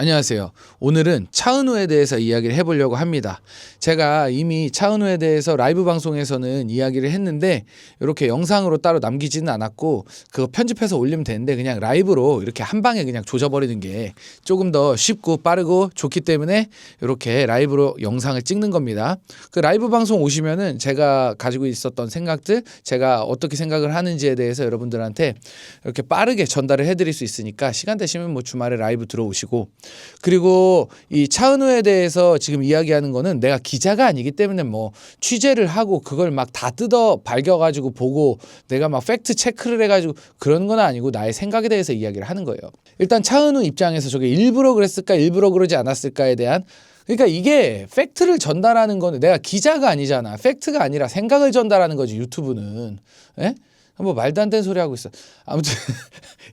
안녕하세요. 오늘은 차은우에 대해서 이야기를 해보려고 합니다. 제가 이미 차은우에 대해서 라이브 방송에서는 이야기를 했는데 이렇게 영상으로 따로 남기지는 않았고 그거 편집해서 올리면 되는데 그냥 라이브로 이렇게 한 방에 그냥 조져버리는 게 조금 더 쉽고 빠르고 좋기 때문에 이렇게 라이브로 영상을 찍는 겁니다. 그 라이브 방송 오시면은 제가 가지고 있었던 생각들, 제가 어떻게 생각을 하는지에 대해서 여러분들한테 이렇게 빠르게 전달을 해드릴 수 있으니까 시간 되시면 뭐 주말에 라이브 들어오시고, 그리고 이 차은우에 대해서 지금 이야기하는 거는 내가 기자가 아니기 때문에 뭐 취재를 하고 그걸 막 다 뜯어 밝혀가지고 보고 내가 막 팩트 체크를 해가지고 그런 건 아니고 나의 생각에 대해서 이야기를 하는 거예요. 일단 차은우 입장에서 저게 일부러 그랬을까 일부러 그러지 않았을까에 대한, 그러니까 이게 팩트를 전달하는 거는 내가 기자가 아니잖아. 팩트가 아니라 생각을 전달하는 거지 유튜브는. 에? 뭐 말도 안 되는 소리 하고 있어. 아무튼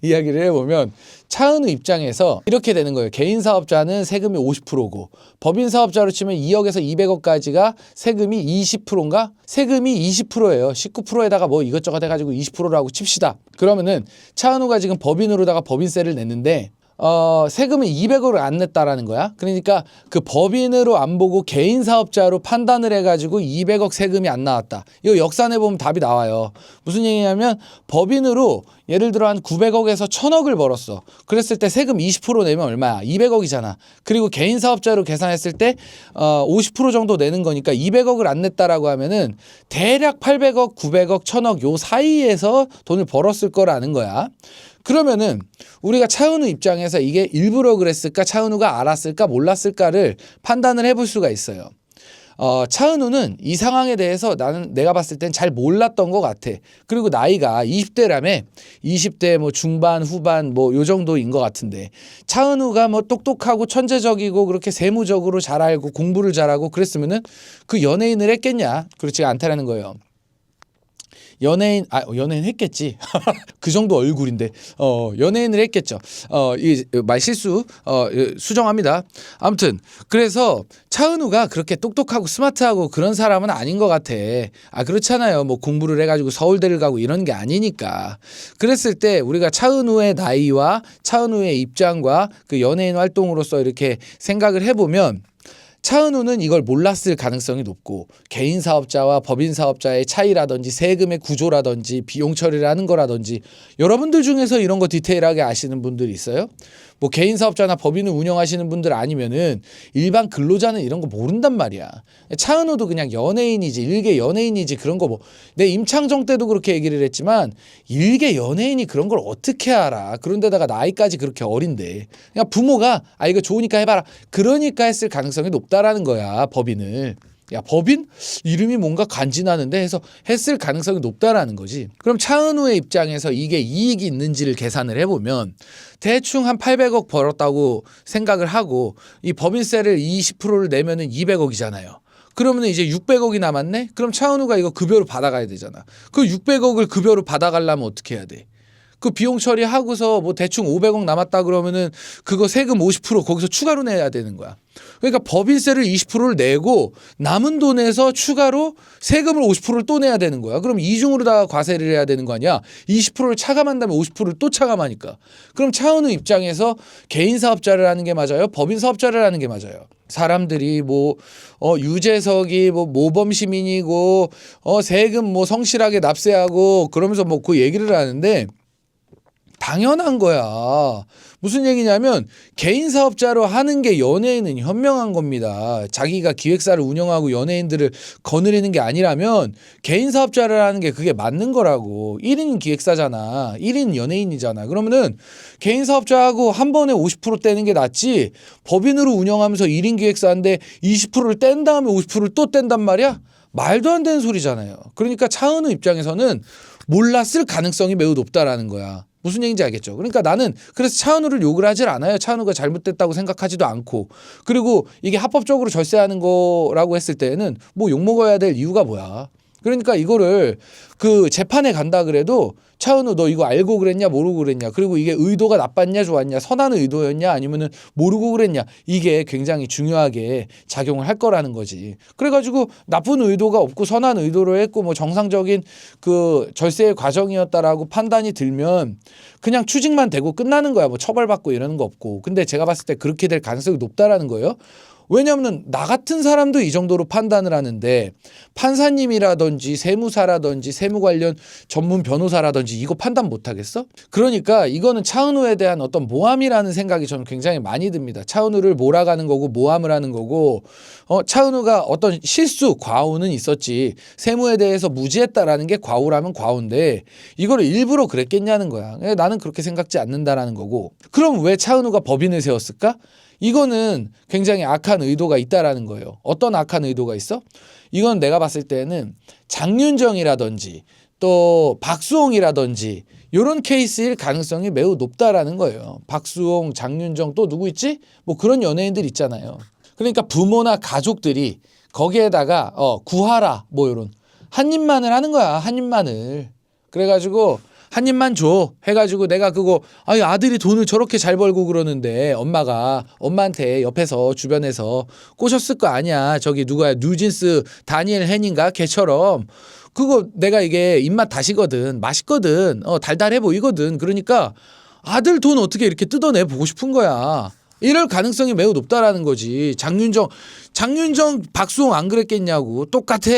이야기를 해보면 차은우 입장에서 이렇게 되는 거예요. 개인 사업자는 세금이 50%고 법인 사업자로 치면 2억에서 200억까지가 세금이 20%인가? 세금이 20%예요. 19%에다가 뭐 이것저것 해가지고 20%라고 칩시다. 그러면은 차은우가 지금 법인으로다가 법인세를 냈는데 세금을 200억을 안 냈다라는 거야. 그러니까 그 법인으로 안 보고 개인 사업자로 판단을 해가지고 200억 세금이 안 나왔다. 이거 역산해 보면 답이 나와요. 무슨 얘기냐면 법인으로 예를 들어 한 900억에서 1000억을 벌었어. 그랬을 때 세금 20% 내면 얼마야? 200억이잖아. 그리고 개인 사업자로 계산했을 때 50% 정도 내는 거니까 200억을 안 냈다라고 하면은 대략 800억, 900억, 1000억 요 사이에서 돈을 벌었을 거라는 거야. 그러면은 우리가 차은우 입장에서 이게 일부러 그랬을까, 차은우가 알았을까, 몰랐을까를 판단을 해볼 수가 있어요. 차은우는 이 상황에 대해서 내가 봤을 땐 잘 몰랐던 것 같아. 그리고 나이가 20대라며 20대 뭐 중반 후반 뭐 요 정도인 것 같은데, 차은우가 뭐 똑똑하고 천재적이고 그렇게 세무적으로 잘 알고 공부를 잘하고 그랬으면은 그 연예인을 했겠냐? 그렇지가 않다라는 거예요. 연예인 했겠지. 그 정도 얼굴인데 연예인을 했겠죠. 이 말 실수 수정합니다. 아무튼 그래서 차은우가 그렇게 똑똑하고 스마트하고 그런 사람은 아닌 것 같아. 그렇잖아요. 뭐 공부를 해가지고 서울대를 가고 이런 게 아니니까. 그랬을 때 우리가 차은우의 나이와 차은우의 입장과 그 연예인 활동으로서 이렇게 생각을 해보면 차은우는 이걸 몰랐을 가능성이 높고, 개인 사업자와 법인 사업자의 차이라든지 세금의 구조라든지 비용 처리를 하는 거라든지, 여러분들 중에서 이런 거 디테일하게 아시는 분들이 있어요? 뭐 개인 사업자나 법인을 운영하시는 분들 아니면은 일반 근로자는 이런 거 모른단 말이야. 차은우도 그냥 연예인이지, 일개 연예인이지, 그런 거 뭐 내 임창정 때도 그렇게 얘기를 했지만 일개 연예인이 그런 걸 어떻게 알아? 그런데다가 나이까지 그렇게 어린데 그냥 부모가 이거 좋으니까 해봐라 그러니까 했을 가능성이 높다라는 거야. 법인을. 야, 법인? 이름이 뭔가 간지나는데 해서 했을 가능성이 높다라는 거지. 그럼 차은우의 입장에서 이게 이익이 있는지를 계산을 해보면 대충 한 800억 벌었다고 생각을 하고 이 법인세를 20%를 내면은 200억이잖아요. 그러면 이제 600억이 남았네? 그럼 차은우가 이거 급여로 받아가야 되잖아. 그 600억을 급여로 받아가려면 어떻게 해야 돼? 그 비용 처리하고서 뭐 대충 500억 남았다 그러면은 그거 세금 50% 거기서 추가로 내야 되는 거야. 그러니까 법인세를 20%를 내고 남은 돈에서 추가로 세금을 50%를 또 내야 되는 거야. 그럼 이중으로 다 과세를 해야 되는 거 아니야? 20%를 차감한 다음에 50%를 또 차감하니까. 그럼 차은우 입장에서 개인 사업자를 하는 게 맞아요? 법인 사업자를 하는 게 맞아요? 사람들이 뭐 유재석이 뭐 모범 시민이고 세금 뭐 성실하게 납세하고 그러면서 뭐 그 얘기를 하는데 당연한 거야. 무슨 얘기냐면 개인 사업자로 하는 게 연예인은 현명한 겁니다. 자기가 기획사를 운영하고 연예인들을 거느리는 게 아니라면 개인 사업자를 하는 게 그게 맞는 거라고. 1인 기획사잖아. 1인 연예인이잖아. 그러면은 개인 사업자하고 한 번에 50% 떼는 게 낫지, 법인으로 운영하면서 1인 기획사인데 20%를 뗀 다음에 50%를 또 뗀단 말이야? 말도 안 되는 소리잖아요. 그러니까 차은우 입장에서는 몰랐을 가능성이 매우 높다라는 거야. 무슨 얘기인지 알겠죠? 그러니까 나는 그래서 차은우를 욕을 하질 않아요. 차은우가 잘못됐다고 생각하지도 않고. 그리고 이게 합법적으로 절세하는 거라고 했을 때는 뭐 욕먹어야 될 이유가 뭐야? 그러니까 이거를 그 재판에 간다 그래도 차은우 너 이거 알고 그랬냐 모르고 그랬냐, 그리고 이게 의도가 나빴냐 좋았냐, 선한 의도였냐 아니면은 모르고 그랬냐, 이게 굉장히 중요하게 작용을 할 거라는 거지. 그래가지고 나쁜 의도가 없고 선한 의도로 했고 뭐 정상적인 그 절세의 과정이었다라고 판단이 들면 그냥 추징만 되고 끝나는 거야. 뭐 처벌받고 이러는 거 없고. 근데 제가 봤을 때 그렇게 될 가능성이 높다라는 거예요. 왜냐하면 나 같은 사람도 이 정도로 판단을 하는데 판사님이라든지 세무사라든지 세무 관련 전문 변호사라든지 이거 판단 못 하겠어? 그러니까 이거는 차은우에 대한 어떤 모함이라는 생각이 저는 굉장히 많이 듭니다. 차은우를 몰아가는 거고 모함을 하는 거고, 차은우가 어떤 실수 과오는 있었지 세무에 대해서 무지했다라는 게 과오라면 과오인데 이거를 일부러 그랬겠냐는 거야. 나는 그렇게 생각지 않는다라는 거고. 그럼 왜 차은우가 법인을 세웠을까? 이거는 굉장히 악한 의도가 있다라는 거예요. 어떤 악한 의도가 있어? 이건 내가 봤을 때는 장윤정이라든지 또 박수홍이라든지 이런 케이스일 가능성이 매우 높다라는 거예요. 박수홍, 장윤정 또 누구 있지? 뭐 그런 연예인들 있잖아요. 그러니까 부모나 가족들이 거기에다가 구하라 뭐 이런 한 입만을 하는 거야. 한 입만을. 그래가지고 한 입만 줘 해가지고 내가 그거 아들이 돈을 저렇게 잘 벌고 그러는데 엄마한테 옆에서 주변에서 꼬셨을 거 아니야. 저기 누구야, 뉴진스 다니엘 헨인가 걔처럼 그거 내가 이게 입맛 다시거든, 맛있거든, 달달해 보이거든. 그러니까 아들 돈 어떻게 이렇게 뜯어내 보고 싶은 거야. 이럴 가능성이 매우 높다라는 거지. 장윤정 박수홍 안 그랬겠냐고. 똑같아.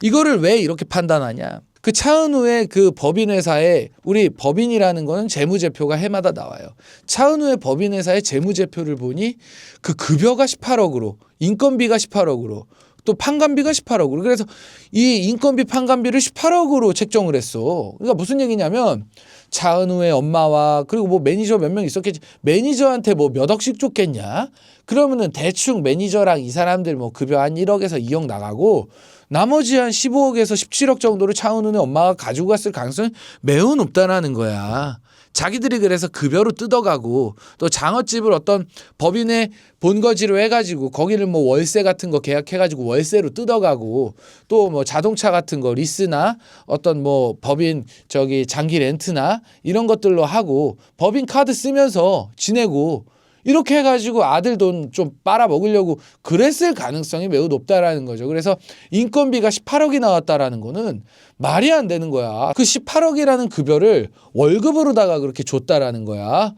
이거를 왜 이렇게 판단하냐. 그 차은우의 그 법인회사에 우리 법인이라는 거는 재무제표가 해마다 나와요. 차은우의 법인회사의 재무제표를 보니 그 급여가 18억으로 인건비가 18억으로 또 판관비가 18억으로 그래서 이 인건비 판관비를 18억으로 책정을 했어. 그러니까 무슨 얘기냐면 차은우의 엄마와 그리고 뭐 매니저 몇 명 있었겠지. 매니저한테 뭐 몇 억씩 줬겠냐. 그러면은 대충 매니저랑 이 사람들 뭐 급여 한 1억에서 2억 나가고 나머지 한 15억에서 17억 정도를 차은우의 엄마가 가지고 갔을 가능성이 매우 높다라는 거야. 자기들이 그래서 급여로 뜯어가고 또 장어집을 어떤 법인의 본거지로 해가지고 거기를 뭐 월세 같은 거 계약해가지고 월세로 뜯어가고 또 뭐 자동차 같은 거 리스나 어떤 뭐 법인 저기 장기 렌트나 이런 것들로 하고 법인 카드 쓰면서 지내고 이렇게 해가지고 아들 돈 좀 빨아먹으려고 그랬을 가능성이 매우 높다라는 거죠. 그래서 인건비가 18억이 나왔다라는 거는 말이 안 되는 거야. 그 18억이라는 급여를 월급으로다가 그렇게 줬다라는 거야.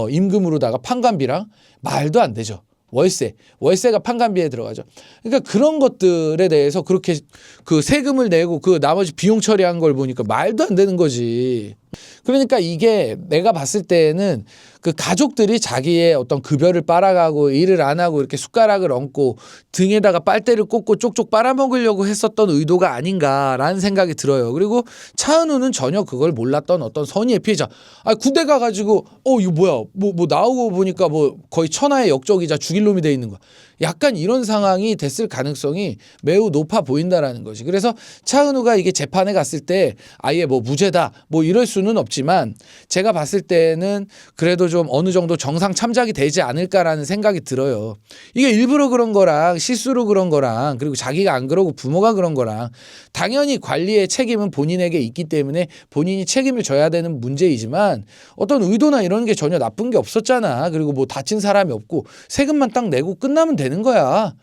임금으로다가 판관비랑 말도 안 되죠. 월세가 판관비에 들어가죠. 그러니까 그런 것들에 대해서 그렇게 그 세금을 내고 그 나머지 비용 처리한 걸 보니까 말도 안 되는 거지. 그러니까 이게 내가 봤을 때는 그 가족들이 자기의 어떤 급여를 빨아가고 일을 안 하고 이렇게 숟가락을 얹고 등에다가 빨대를 꽂고 쪽쪽 빨아먹으려고 했었던 의도가 아닌가라는 생각이 들어요. 그리고 차은우는 전혀 그걸 몰랐던 어떤 선의의 피해자. 군대 가가지고 이거 뭐야 뭐 나오고 보니까 뭐 거의 천하의 역적이자 죽일 놈이 돼 있는 거야. 약간 이런 상황이 됐을 가능성이 매우 높아 보인다라는 거지. 그래서 차은우가 이게 재판에 갔을 때 아예 뭐 무죄다 뭐 이럴 수는 없지만 제가 봤을 때는 그래도 좀 어느 정도 정상 참작이 되지 않을까라는 생각이 들어요. 이게 일부러 그런 거랑 실수로 그런 거랑 그리고 자기가 안 그러고 부모가 그런 거랑 당연히 관리의 책임은 본인에게 있기 때문에 본인이 책임을 져야 되는 문제이지만 어떤 의도나 이런 게 전혀 나쁜 게 없었잖아. 그리고 뭐 다친 사람이 없고 세금만 딱 내고 끝나면 되는 거야.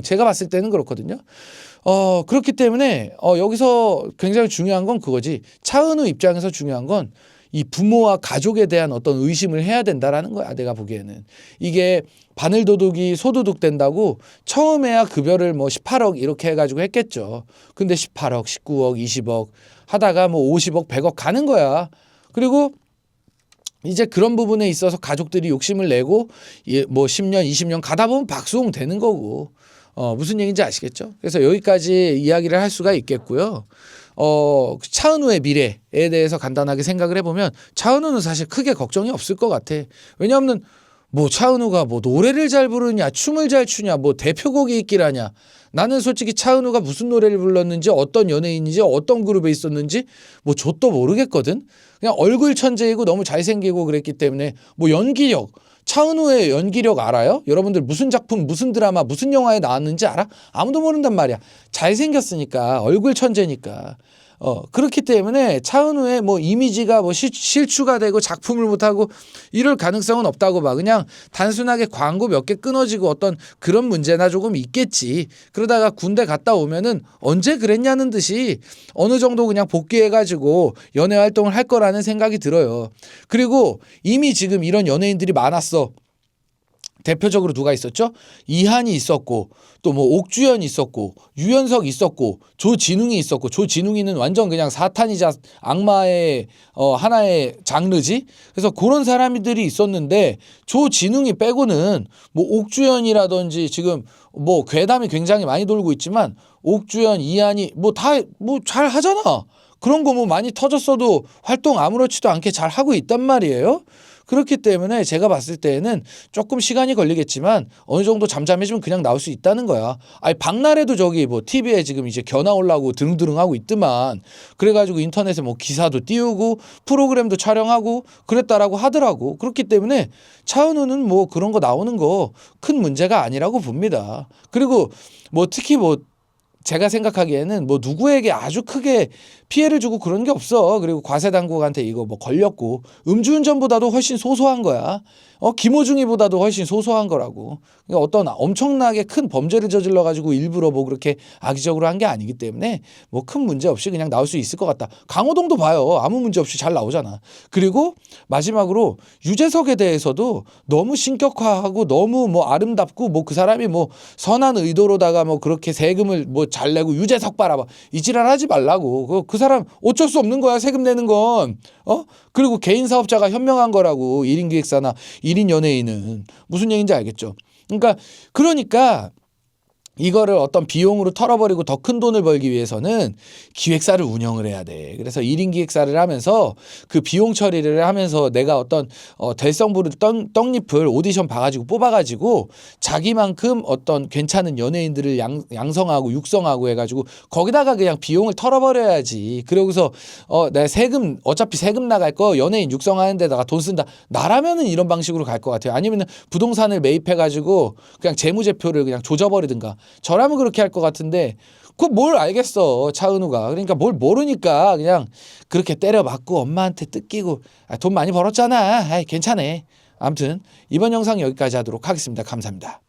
제가 봤을 때는 그렇거든요. 그렇기 때문에 여기서 굉장히 중요한 건 그거지. 차은우 입장에서 중요한 건 이 부모와 가족에 대한 어떤 의심을 해야 된다라는 거야. 내가 보기에는 이게 바늘도둑이 소도둑 된다고 처음에야 급여를 뭐 18억 이렇게 해가지고 했겠죠. 근데 18억, 19억, 20억 하다가 뭐 50억, 100억 가는 거야. 그리고 이제 그런 부분에 있어서 가족들이 욕심을 내고 뭐 10년, 20년 가다 보면 박수홍 되는 거고. 무슨 얘기인지 아시겠죠? 그래서 여기까지 이야기를 할 수가 있겠고요. 차은우의 미래에 대해서 간단하게 생각을 해보면 차은우는 사실 크게 걱정이 없을 것 같아. 왜냐하면 뭐 차은우가 뭐 노래를 잘 부르냐, 춤을 잘 추냐, 뭐 대표곡이 있길 하냐. 나는 솔직히 차은우가 무슨 노래를 불렀는지 어떤 연예인인지 어떤 그룹에 있었는지 뭐 좆도 모르겠거든. 그냥 얼굴 천재이고 너무 잘생기고 그랬기 때문에 뭐 연기력 차은우의 연기력 알아요? 여러분들 무슨 작품, 무슨 드라마, 무슨 영화에 나왔는지 알아? 아무도 모른단 말이야. 잘생겼으니까, 얼굴 천재니까. 그렇기 때문에 차은우의 뭐 이미지가 뭐 실추가 되고 작품을 못하고 이럴 가능성은 없다고 봐. 그냥 단순하게 광고 몇 개 끊어지고 어떤 그런 문제나 조금 있겠지. 그러다가 군대 갔다 오면은 언제 그랬냐는 듯이 어느 정도 그냥 복귀해가지고 연애 활동을 할 거라는 생각이 들어요. 그리고 이미 지금 이런 연예인들이 많았어. 대표적으로 누가 있었죠? 이한이 있었고 또 뭐 옥주현이 있었고 유연석 있었고 조진웅이 있었고 조진웅이는 완전 그냥 사탄이자 악마의 하나의 장르지. 그래서 그런 사람들이 있었는데 조진웅이 빼고는 뭐 옥주현이라든지 지금 뭐 괴담이 굉장히 많이 돌고 있지만 옥주현, 이한이 뭐 다 뭐 잘 하잖아. 그런 거 뭐 많이 터졌어도 활동 아무렇지도 않게 잘 하고 있단 말이에요. 그렇기 때문에 제가 봤을 때에는 조금 시간이 걸리겠지만 어느 정도 잠잠해지면 그냥 나올 수 있다는 거야. 아니 박나래도 저기 뭐 TV에 지금 이제 견 나오려고 드릉드릉 하고 있더만. 그래가지고 인터넷에 뭐 기사도 띄우고 프로그램도 촬영하고 그랬다라고 하더라고. 그렇기 때문에 차은우는 뭐 그런 거 나오는 거 큰 문제가 아니라고 봅니다. 그리고 뭐 특히 뭐 제가 생각하기에는 뭐 누구에게 아주 크게 피해를 주고 그런 게 없어. 그리고 과세 당국한테 이거 뭐 걸렸고 음주운전보다도 훨씬 소소한 거야. 김호중이보다도 훨씬 소소한 거라고. 그러니까 어떤 엄청나게 큰 범죄를 저질러 가지고 일부러 뭐 그렇게 악의적으로 한 게 아니기 때문에 뭐 큰 문제 없이 그냥 나올 수 있을 것 같다. 강호동도 봐요. 아무 문제 없이 잘 나오잖아. 그리고 마지막으로 유재석에 대해서도 너무 신격화하고 너무 뭐 아름답고 뭐 그 사람이 뭐 선한 의도로다가 뭐 그렇게 세금을 뭐 잘 내고 유재석 봐라 이 지랄 하지 말라고. 그 사람 어쩔 수 없는 거야. 세금 내는 건. 그리고 개인 사업자가 현명한 거라고. 1인 기획사나 1인 연예인은. 무슨 얘기인지 알겠죠? 그러니까 이거를 어떤 비용으로 털어버리고 더 큰 돈을 벌기 위해서는 기획사를 운영을 해야 돼. 그래서 1인 기획사를 하면서 그 비용 처리를 하면서 내가 어떤 될성부를 떡잎을 오디션 봐가지고 뽑아가지고 자기만큼 어떤 괜찮은 연예인들을 양성하고 육성하고 해가지고 거기다가 그냥 비용을 털어버려야지. 그러고서 내가 세금 어차피 세금 나갈 거 연예인 육성하는 데다가 돈 쓴다. 나라면은 이런 방식으로 갈 것 같아요. 아니면은 부동산을 매입해가지고 그냥 재무제표를 그냥 조져버리든가. 저라면 그렇게 할 것 같은데 그거 뭘 알겠어 차은우가. 그러니까 뭘 모르니까 그냥 그렇게 때려맞고 엄마한테 뜯기고 돈 많이 벌었잖아. 아이 괜찮아. 아무튼 이번 영상 여기까지 하도록 하겠습니다. 감사합니다.